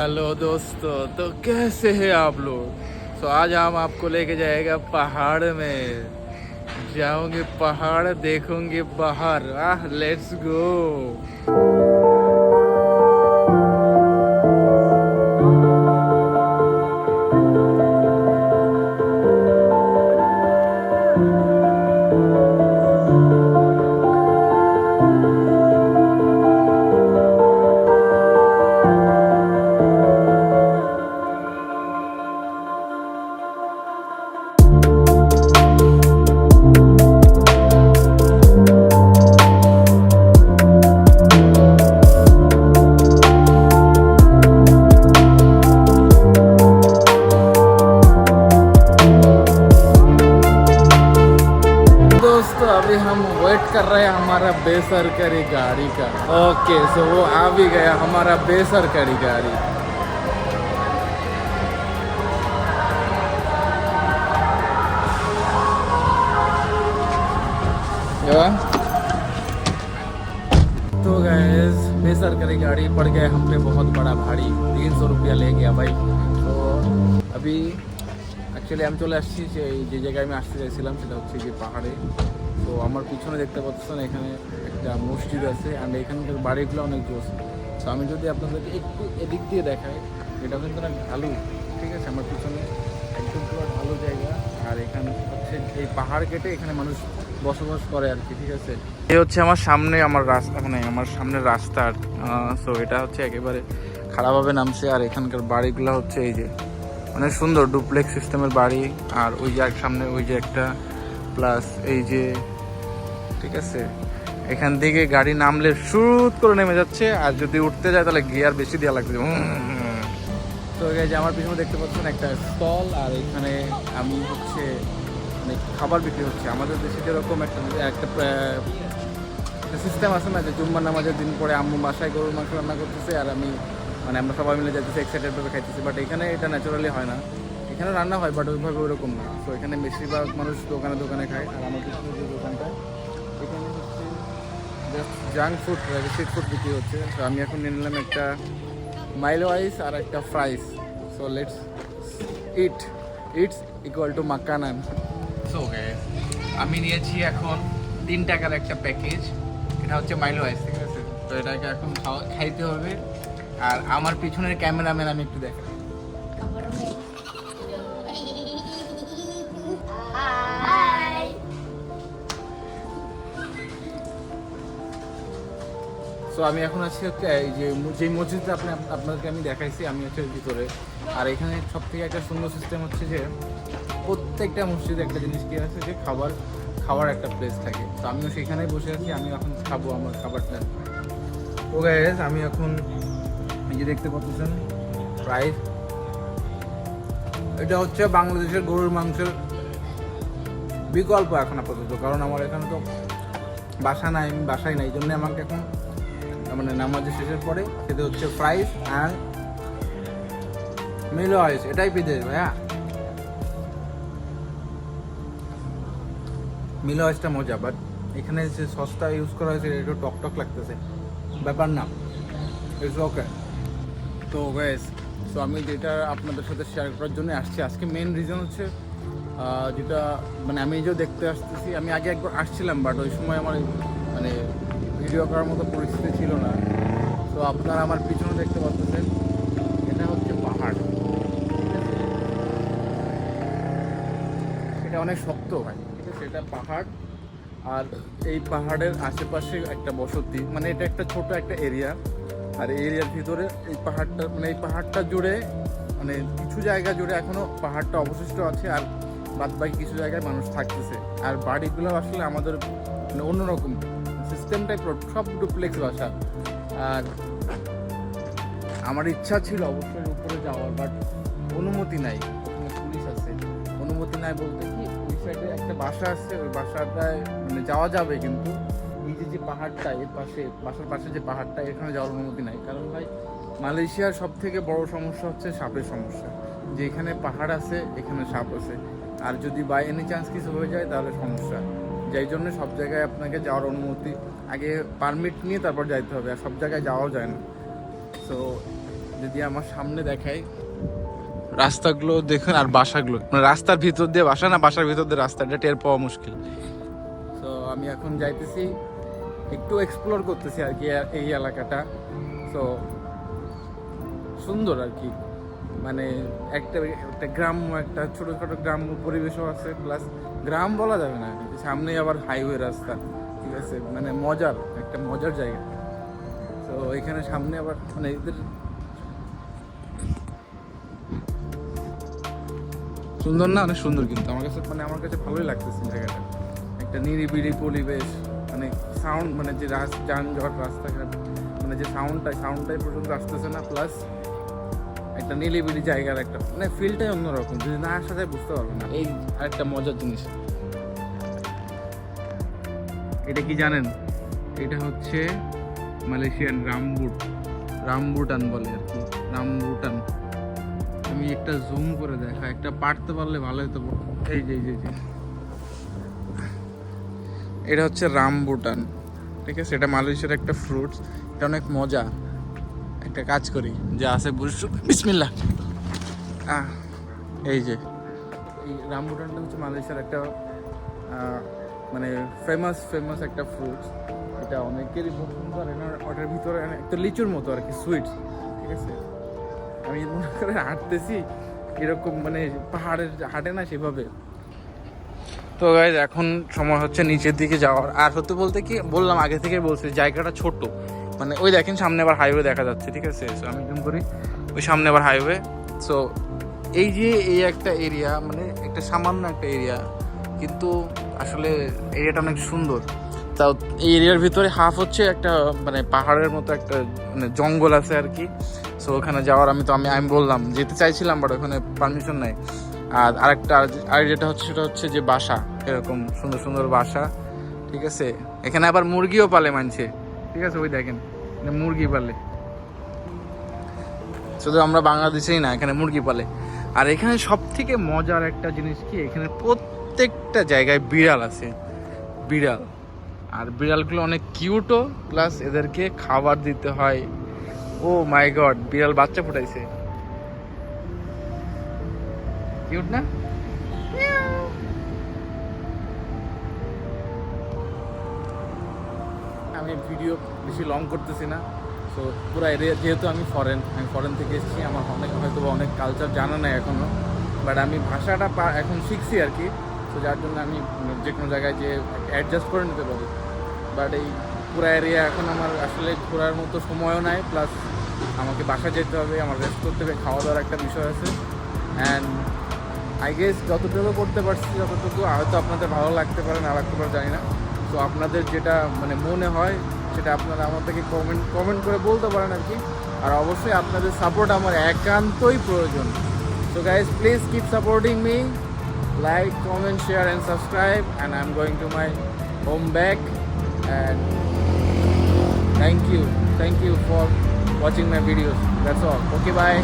Hello दोस्तों, तो कैसे हैं आप लोग। तो आज हम आपको लेके जाएगा पहाड़ में। जाओगे पहाड़, देखोगे बाहर। Let's go. दोस्तों अभी हम वेट कर रहे हैं हमारा बेसरकारी गाड़ी का। ओके, सो वो आ भी गया हमारा बेसरकारी गाड़ी। तो गैस बेसरकारी गाड़ी पड़ गया हम पे बहुत बड़ा भारी। 300 रुपया ले गया भाई। तो अभी অ্যাকচুয়ালি আমি চলে আসছি যে জায়গায় আমি আসতে চাইছিলাম, সেটা হচ্ছে যে পাহাড়ে। তো আমার পিছনে দেখতে পাচ্ছেন এখানে একটা মসজিদ আছে, অ্যান্ড এখানকার বাড়িগুলো অনেক জোস। তো আমি যদি আপনাদেরকে একটু এদিক দিয়ে দেখাই, এটা কিন্তু না ঢালু, ঠিক আছে। আমার পিছনে একদম পুরো ঢালু জায়গা, আর এখানে হচ্ছে এই পাহাড় কেটে এখানে মানুষ বসবাস করে আর কি, ঠিক আছে। এই হচ্ছে আমার সামনে আমার রাস্তা, মানে আমার সামনের রাস্তার। সো এটা হচ্ছে একেবারে খারাপভাবে নামছে, আর এখানকার বাড়িগুলো হচ্ছে এই যে অনেক সুন্দর ডুপ্লেক্স সিস্টেমের বাড়ি। আর ওই যে সামনে ওই যে একটা প্লাস এই যে, ঠিক আছে। এখান থেকে গাড়ি নামলে শুট করে নেমে যাচ্ছে, আর যদি উঠতে যায় তাহলে গিয়ার বেশি দেওয়া লাগছে। তো এই যে আমার পিছনে দেখতে পাচ্ছেন একটা স্টল, আর এখানে আমি হচ্ছে মানে খাবার বিক্রি হচ্ছে। আমাদের দেশে যেরকম একটা সিস্টেম আছে না, যে জুম্মার নামাজের দিন পরে আম্মু বাসায় গরুর মাংস রান্না করতেছে, আর মানে আমরা সবাই মিলে যাইতেছি, এক্সাইটেডভাবে খাইতেছি। বাট এখানে এটা ন্যাচারালি হয় না। এখানে রান্না হয়, বাট ওইভাবে ওইরকম না। তো এখানে বেশিরভাগ মানুষ দোকানে দোকানে খায়। আর আমার পিছনে যে দোকানটা, এখানে হচ্ছে just junk food, street food বিক্রি হচ্ছে। তো আমি এখন নিয়ে নিলাম একটা মাইলো আইস আর একটা fries. So let's its equal to মাকানান। সো আমি নিয়েছি এখন 3 টাকার একটা প্যাকেজ। এটা হচ্ছে মাইলো আইস, ঠিক আছে। তো এটাকে এখন খাইতে হবে। আর আমার পিছনের ক্যামেরাম্যান আমি একটু দেখাই। সো আমি এখন আছি এই যে মসজিদটা আপনাদেরকে আমি দেখাইছি, আমি হচ্ছে ভিতরে। আর এখানে সব থেকে একটা সুন্দর সিস্টেম হচ্ছে যে প্রত্যেকটা মসজিদে একটা জিনিস কি আছে, যে খাওয়ার একটা প্লেস থাকে। তো আমিও সেখানেই বসে আছি, আমি এখন খাবো আমার খাবারটা। তো গাইস আমি এখন এই যে দেখতে পাচ্ছেন প্রাইস, এটা হচ্ছে বাংলাদেশের গরুর মাংসের বিকল্প এখন আপাতত। কারণ আমার এখানে তো বাসা নাই, আমি বাসায় নাই, এই জন্য আমাকে এখন মানে নামাজের শেষের পরে খেতে হচ্ছে ফ্রাইস অ্যান্ড মিলো আইস। এটাই বিদেশ ভাইয়া, মিলো আইসটা মজা। বাট এখানে যে সসটা ইউজ করা হয়েছে একটু টক লাগতেছে, ব্যাপার না, ইটস ওকে। তো গাইস, সো আমি যেটা আপনাদের সাথে শেয়ার করার জন্য আসছি আজকে, মেন রিজন হচ্ছে যেটা মানে আমি যে দেখতে আসতেছি, আমি আগে একবার আসছিলাম, বাট ওই সময় আমার মানে ভিডিও করার মতো পরিস্থিতি ছিল না। তো আপনারা আমার পিছনে দেখতে পাচ্ছেন, এটা হচ্ছে পাহাড়, এটা অনেক শক্ত ভাই, ঠিক আছে। এটা পাহাড়, আর এই পাহাড়ের আশেপাশে একটা বসতি, মানে এটা একটা ছোট একটা এরিয়া। আর এই এরিয়ার ভিতরে এই পাহাড়টা, মানে এই পাহাড়টা জুড়ে, মানে কিছু জায়গা জুড়ে এখনো পাহাড়টা অবশিষ্ট আছে, আর বাদ বাকি কিছু জায়গায় মানুষ থাকতেছে। আর বাড়িগুলো আসলে আমাদের মানে অন্যরকম সিস্টেমটাই, সব ডুপ্লেক্স বাসা। আর আমার ইচ্ছা ছিল অবশ্যই উপরে যাওয়ার, বাট অনুমতি নাই, ওখানে পুলিশ আছে। অনুমতি নাই বলতে কি, ওই সাইডে একটা বাসা আছে, ওই বাসাটায় মানে যাওয়া যাবে, কিন্তু এই যে পাহাড়টা এর পাশে, বাসার পাশে যে পাহাড়টা, এখানে যাওয়ার অনুমতি নাই। কারণ ভাই মালয়েশিয়ার সব থেকে বড় সমস্যা হচ্ছে সাপের সমস্যা। যে এখানে পাহাড় আছে, এখানে সাপ আছে, আর যদি বাই এনি চান্স কিছু হয়ে যায় তাহলে সমস্যা। যাই জন্য সব জায়গায় আপনাকে যাওয়ার অনুমতি আগে পারমিট নিয়ে তারপর যাইতে হবে, আর সব জায়গায় যাওয়াও যায় না। সো যদি আমার সামনে দেখাই রাস্তাগুলো দেখুন আর বাসাগুলো, মানে রাস্তার ভিতর দিয়ে বাসা না বাসার ভিতর দিয়ে রাস্তা, এটা টের পাওয়া মুশকিল। তো আমি এখন যাইতেছি একটু এক্সপ্লোর করতেছি আর কি এই এলাকাটা। তো সুন্দর আর কি, মানে একটা একটা গ্রাম্য, একটা ছোটোখাটো গ্রাম্য পরিবেশও আছে, প্লাস গ্রাম বলা যাবে না, সামনেই আবার হাইওয়ে রাস্তা, ঠিক আছে, মানে মজার একটা মজার জায়গা। তো এখানে সামনে আবার মানে এদের সুন্দর না, অনেক সুন্দর, কিন্তু আমার কাছে মানে আমার কাছে ভালোই লাগতেছে জায়গাটা, একটা নিরিবিলি পরিবেশ, মানে সাউন্ড, মানে যে যানজট রাস্তাঘাট, মানে যে সাউন্ডটাই পর্যন্ত আসতেছে না, প্লাস একটা নিরিবিলি জায়গার একটা মানে ফিলটাই অন্যরকম, যদি না আসা যায় বুঝতে পারবো না। এই আরেকটা মজার জিনিস, এটা কি জানেন? এটা হচ্ছে মালয়েশিয়ান রামবুটান বলে আর কি, রামবুটান। আমি একটা জুম করে দেখা, একটা পারতে পারলে ভালো হতো। এই যে এটা হচ্ছে রামবুটান, ঠিক আছে, এটা মালয়েশিয়ার একটা ফ্রুটস, এটা অনেক মজা। একটা কাজ করি, যা আছে বিসমিল্লাহ। এই যে এই রামবুটানটা হচ্ছে মালয়েশিয়ার একটা মানে ফেমাস একটা ফ্রুটস, এটা অনেকেরই পছন্দ করে না। ওটার ভিতরে একটা লিচুর মতো আর কি, সুইটস, ঠিক আছে। আমি মনে করে হাঁটতেছি এরকম, মানে পাহাড়ের হাঁটে না সেভাবে। তো গাইজ এখন সময় হচ্ছে নিচের দিকে যাওয়ার। আর হতে বলতে কি বললাম, আগে থেকে বলছি জায়গাটা ছোট, মানে ওই দেখেন সামনে আবার হাইওয়ে দেখা যাচ্ছে, ঠিক আছে। সো আমি জুম করি, ওই সামনে আবার হাইওয়ে। সো এই যে এই একটা এরিয়া, মানে একটা সামান্য একটা এরিয়া, কিন্তু আসলে এরিয়াটা অনেক সুন্দর। তাও এই এরিয়ার ভিতরে হাফ হচ্ছে একটা মানে পাহাড়ের মতো একটা মানে জঙ্গল আছে আর কি। সো ওখানে যাওয়ার আমি বললাম যেতে চাইছিলাম, বাট ওখানে পারমিশন নাই। আর আরেকটা আর যেটা হচ্ছে সেটা হচ্ছে যে বাসা, এরকম সুন্দর সুন্দর বাসা, ঠিক আছে। এখানে আবার মুরগিও পালে মানছে, ঠিক আছে, ওই দেখেন মুরগি পালে। শুধু আমরা বাংলাদেশেই না, এখানে মুরগি পালে। আর এখানে সব থেকে মজার একটা জিনিস কি, এখানে প্রত্যেকটা জায়গায় বিড়াল আছে, বিড়াল। আর বিড়ালগুলো অনেক কিউটও, প্লাস এদেরকে খাবার দিতে হয়। ও মাই গড, বিড়াল বাচ্চা ফুটাইছে, কিউট না? আমি ভিডিও বেশি লং করতেছি না। সো পুরো এরিয়া, যেহেতু আমি ফরেন থেকে এসেছি, আমার হয়তো অনেক কালচার জানা নাই এখনও, বাট আমি ভাষাটা এখন শিখছি আর কি। তো যার জন্য আমি যে কোনো জায়গায় যে অ্যাডজাস্ট করে নিতে পারি। বাট এই পুরো এরিয়া এখন আমার আসলে ঘোরার মতো সময়ও নাই, প্লাস আমাকে বাসায় যেতে হবে, আমার রেস্ট করতে হবে, খাওয়া দাওয়ার একটা বিষয় আছে। অ্যান্ড আই গেস যতটুকু করতে পারছি, যতটুকু হয়তো আপনাদের ভালো লাগতে পারে, না লাগতে পারে জানি না। তো আপনাদের যেটা মানে মনে হয় সেটা আপনারা আমাদেরকে কমেন্ট করে বলতে পারেন আর কি। আর অবশ্যই আপনাদের সাপোর্ট আমার একান্তই প্রয়োজন। So guys, please keep supporting me, like, comment, share and subscribe, and I am going to my home back. And thank you for watching my videos. That's all. Okay, bye.